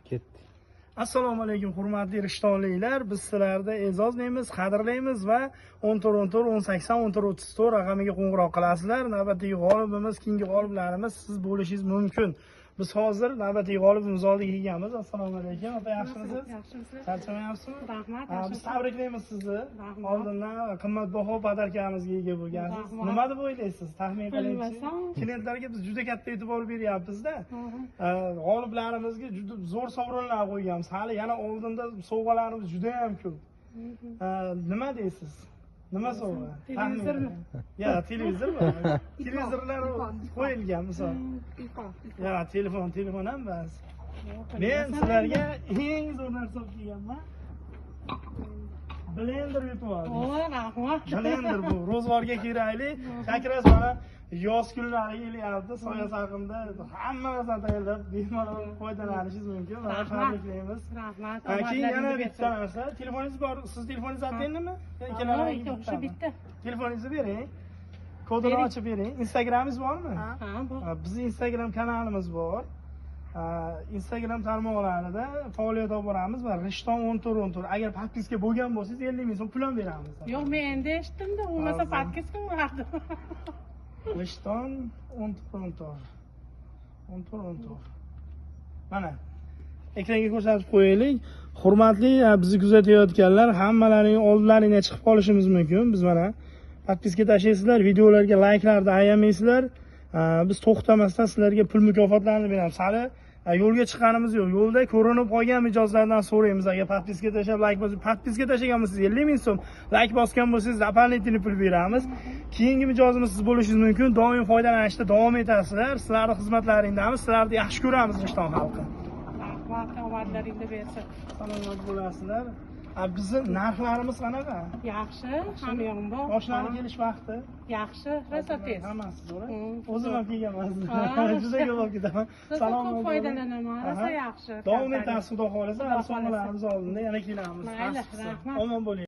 Ketdi. Assalomu alaykum hurmatli rishtonliklar. Biz sizlarni e'zozlaymiz, qadrlaymiz va 1414 raqamiga qo'ng'iroq qilasizlar. Navbatdagi g'olibimiz, keyingi g'oliblarimiz siz bo'lishingiz mumkin. Biz hozir navbatdagi g'olibimiz oldiga kelganmiz. Assalomu alaykum. Opa, yaxshimisiz? Yaxshimisiz. Charchamayapsizmi? Rahmat. Biz tabriklaymiz sizni. Rahmat. Oldindan qimmatbaho podarkamizga ega bo'lgansiz. Rahmat. Nima deb o'ylaysiz? Taxmin qiling. Bilmasam. Klientlarga biz juda katta e'tibor beryapmiz-da. G'oliblarimizga juda zo'r sovrinlar qo'yganmiz. Hali yana oldinda sovg'alarimiz juda ham ko'p. Nima deysiz? Nima sovg'a? Televizormi? Ya, televizormi? Televizorlar qo'yilgan misol. Ya, telefon ham bas. Men sizlarga eng zo'r narsa olib kelganman. Blender yutib oldim. Voy, rahmat. Blender bu. Ro'zg'orga kerakli. Chakras mana yoz kunlari kelyapti. Soya saqimda hamma narsani tayyorlab bemalol foydalanishingiz mumkin. Mana tabriklaymiz. Rahmat. Keyin yana bitta narsa. Telefoningiz bor. Siz telefoningizni otdingizmi? O'sha bitta. Telefoningizni bering. Kodini ochib bering. Instagramingiz bormi? Ha, bor. Bizning Instagram kanalimiz bor. Instagram tarmoqlarida faoliyat olib boramiz va Rishton 1414. Agar podpiska bo'lgan bo'lsangiz 50 ming so'm pul ham beramiz. Yo'q, men endi eshitdim-da, bo'lmasa podpiska qilardim. Rishton 1414. Mana ekranga ko'rsatib qo'yaylik. Hurmatli bizni kuzatayotganlar, hammalaring oldlaringga chiqib qolishimiz mumkin. Biz mana podpiska tashlaysizlar, videolarga layklarni ayamaysizlar. Biz to'xtamasdan sizlarga pul mukofotlarini beramiz. Hali yo'lga chiqqanimiz yo'q. Yo'lda ko'rinib qolgan mijozlardan so'raymiz. Agar podpiska tashlab, layk bosib, podpiska tashlagan bo'lsangiz 50 ming so'm, layk bosgan bo'lsangiz doполнительный pul beramiz. Keyingi mijozimiz siz bo'lishingiz mumkin. Doim foydalanishda davom etasizlar. Sizlarning xizmatlaringdamiz. Sizlarni yaxshi ko'ramiz Rishton xalqi. Rahmat, omadlaringni bersin. Salomat bo'lasizlar. Bizni narxlarimiz qanaqa? Yaxshi, hamyon bor. Boshlanib kelish vaqti. Yaxshi, rosa tez. Hammasi zo'r. Hmm. O'zim ham kelganman. Ha. Juda ko'p olib ketaman. Rosa ko'p foydalanaman, rosa yaxshi. Davom etasiz, xudo xohlasa. Hali sonlarimiz oldinda yana kelamiz. Mayli, rahmat. Omon bo'ling.